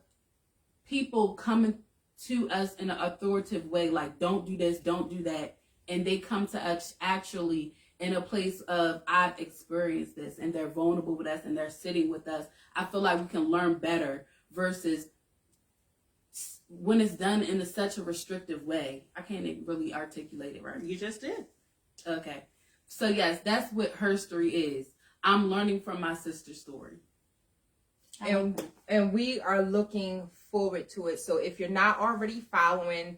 people coming to us in an authoritative way, like, don't do this, don't do that, and they come to us actually in a place of, I've experienced this, and they're vulnerable with us, and they're sitting with us, I feel like we can learn better versus when it's done in such a restrictive way. I can't even really articulate it right. You just did. Okay. So yes, that's what her story is. I'm learning from my sister's story. And we are looking forward to it. So if you're not already following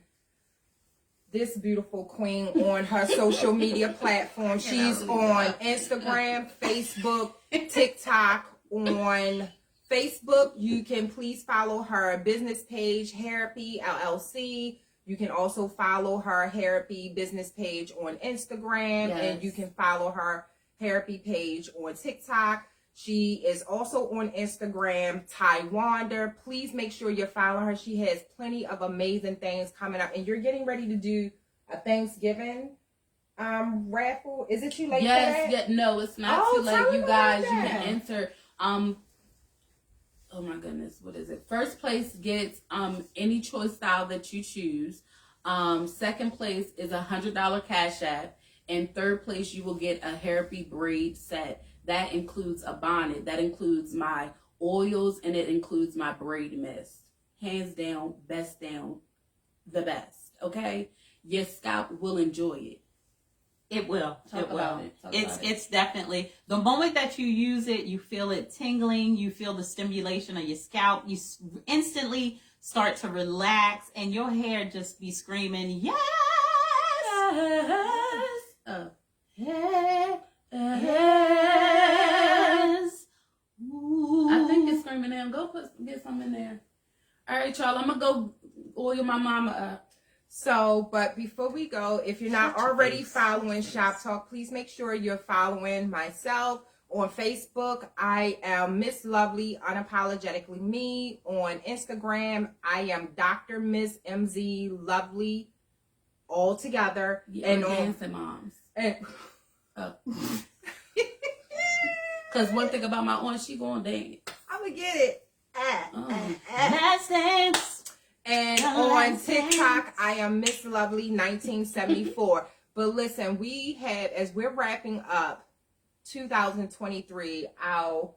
this beautiful queen on her social media platform, she's on Instagram, Facebook, TikTok. On Facebook, you can please follow her business page, Therapy LLC. You can also follow her Therapy business page on Instagram, and you can follow her Therapy page on TikTok. She is also on Instagram, Taiwander. Please make sure you're following her. She has plenty of amazing things coming up. And you're getting ready to do a Thanksgiving raffle. Is it too late for that? Yes, no, it's not too late. You guys, you can enter. Oh my goodness, what is it? First place gets any choice style that you choose. Second place is $100 Cash App. And third place, you will get a Therapy braid set. That includes a bonnet. That includes my oils, and it includes my braid mist. Hands down, best down, the best. Okay? Your scalp will enjoy it. It will. It will. It's definitely, the moment that you use it, you feel it tingling, you feel the stimulation of your scalp, you instantly start to relax, and your hair just be screaming, yes! Yes! Yes! Ooh. I think it's screaming now. Go get some in there. All right, y'all, I'm going to go oil my mama up. So, but before we go, if you're not already following Shop Talk, please make sure you're following myself on Facebook. I am Miss Lovely, Unapologetically Me. On Instagram, I am Dr. Miss MZ Lovely, all together. And on Dancing Moms. Because one thing about my aunt, she gonna dance. I'm gonna get it. Let's dance. And on TikTok, I am Miss Lovely 1974. But listen, we have, as we're wrapping up 2023, our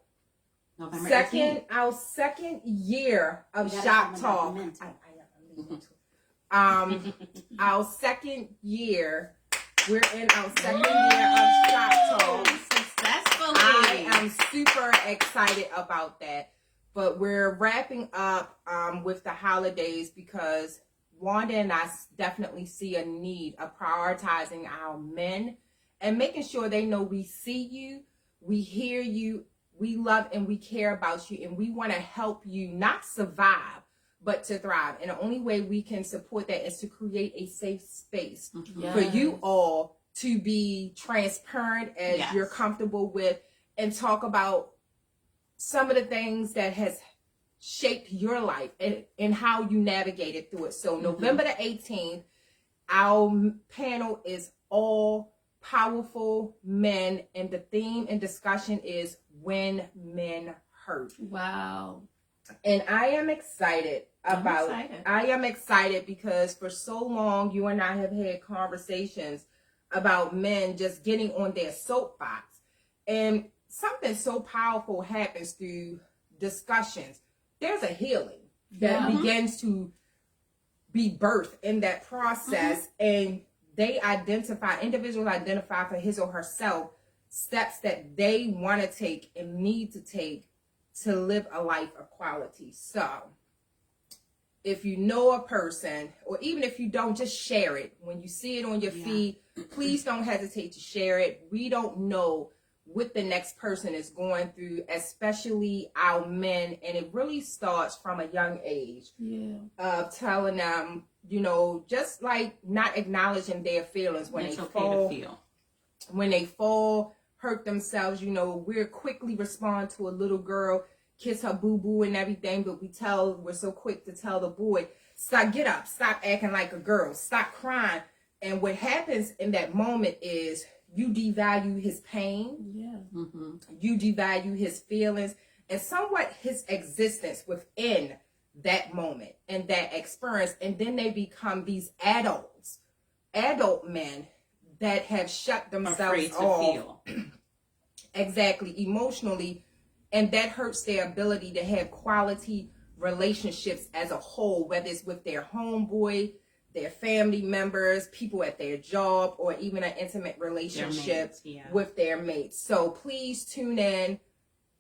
second year of Shop Talk. Our second year. We're in our second year of Shop Talk. Successfully. I am super excited about that. But we're wrapping up with the holidays because Wanda and I definitely see a need of prioritizing our men and making sure they know we see you, we hear you, we love and we care about you, and we want to help you not survive, but to thrive. And the only way we can support that is to create a safe space for you all to be transparent as you're comfortable with and talk about some of the things that has shaped your life and how you navigated through it. So November the 18th, our panel is all powerful men, and the theme and discussion is when men hurt. Wow. And I am excited about it. I am excited because for so long, you and I have had conversations about men just getting on their soapbox. And something so powerful happens through discussions. There's a healing that begins to be birthed in that process, and individuals identify for his or herself steps that they want to take and need to take to live a life of quality. So if you know a person, or even if you don't, just share it. When you see it on your feed, please don't hesitate to share it. We don't know what the next person is going through, especially our men. And it really starts from a young age of telling them, you know, just like not acknowledging their feelings when it's they okay fall. to feel. When they fall, hurt themselves, you know, we're quickly respond to a little girl, kiss her boo-boo and everything, but we're so quick to tell the boy, stop, get up, stop acting like a girl, stop crying. And what happens in that moment is you devalue his pain, you devalue his feelings, and somewhat his existence within that moment and that experience. And then they become these adult men that have shut themselves off. Exactly, emotionally, and that hurts their ability to have quality relationships as a whole, whether it's with their homeboy, their family members, people at their job, or even an intimate relationship with their mates. So please tune in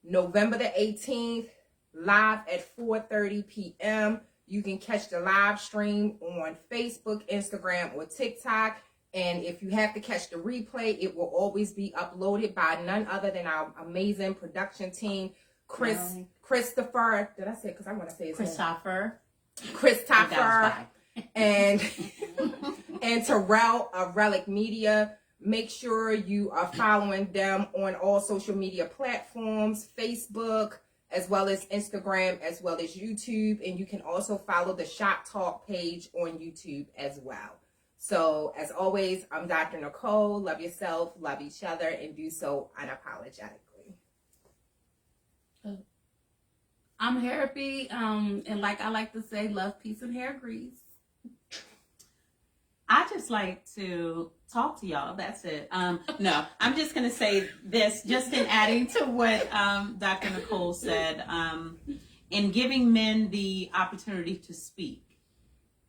November the 18th, live at 4:30 p.m. You can catch the live stream on Facebook, Instagram, or TikTok. And if you have to catch the replay, it will always be uploaded by none other than our amazing production team, Christopher. Did I say it? Because I want to say his name. Christopher. And Terrell of Relic Media. Make sure you are following them on all social media platforms, Facebook, as well as Instagram, as well as YouTube. And you can also follow the Shop Talk page on YouTube as well. So, as always, I'm Dr. Nicole. Love yourself, love each other, and do so unapologetically. I'm Happy, and like I like to say, love, peace, and hair grease. I just like to talk to y'all. That's it. No, I'm just going to say this, just in adding to what Dr. Nicole said, in giving men the opportunity to speak.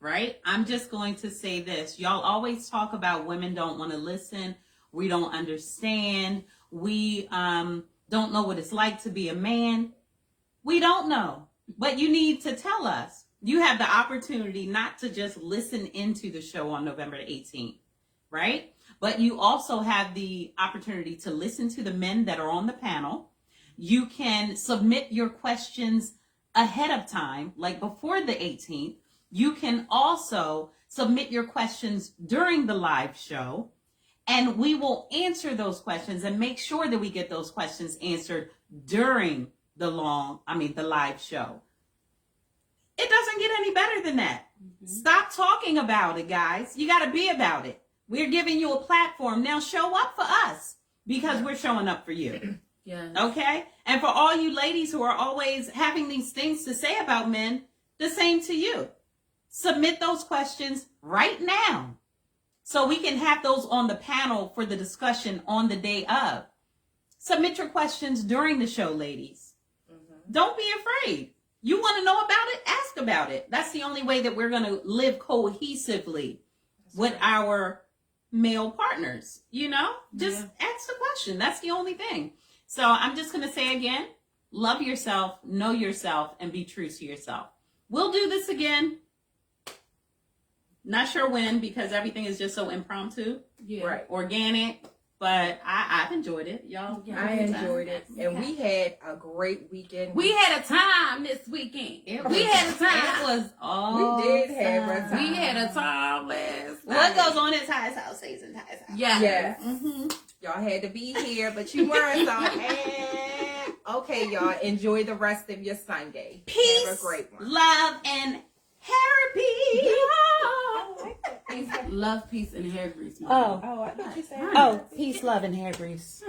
Right? I'm just going to say this. Y'all always talk about women don't want to listen. We don't understand. We don't know what it's like to be a man. We don't know. But you need to tell us. You have the opportunity not to just listen into the show on November the 18th, right? But you also have the opportunity to listen to the men that are on the panel. You can submit your questions ahead of time, like before the 18th. You can also submit your questions during the live show, and we will answer those questions and make sure that we get those questions answered during the live show. It doesn't get any better than that. Stop talking about it, guys. You got to be about it. We're giving you a platform. Now show up for us because we're showing up for you. Okay? And for all you ladies who are always having these things to say about men, the same to you. Submit those questions right now so we can have those on the panel for the discussion on the day of. Submit your questions during the show, ladies. Don't be afraid. You want to know about it? Ask about it. That's the only way that we're going to live cohesively with our male partners. You know, just ask the question. That's the only thing. So I'm just going to say again, love yourself, know yourself, and be true to yourself. We'll do this again. Not sure when, because everything is just so impromptu, organic. But I've enjoyed it, y'all. I enjoyed it, and we had a great weekend. We had a time this weekend. We had a time. It was all. We did have a time. We had a time last night. What goes on in Ty's house stays in Ty's house. Yes. Y'all had to be here, but you weren't. So, okay, y'all enjoy the rest of your Sunday. Peace, have a great one. Love, and hair Love, peace, and hair grease. I thought you said. Oh, peace, love, and hair grease.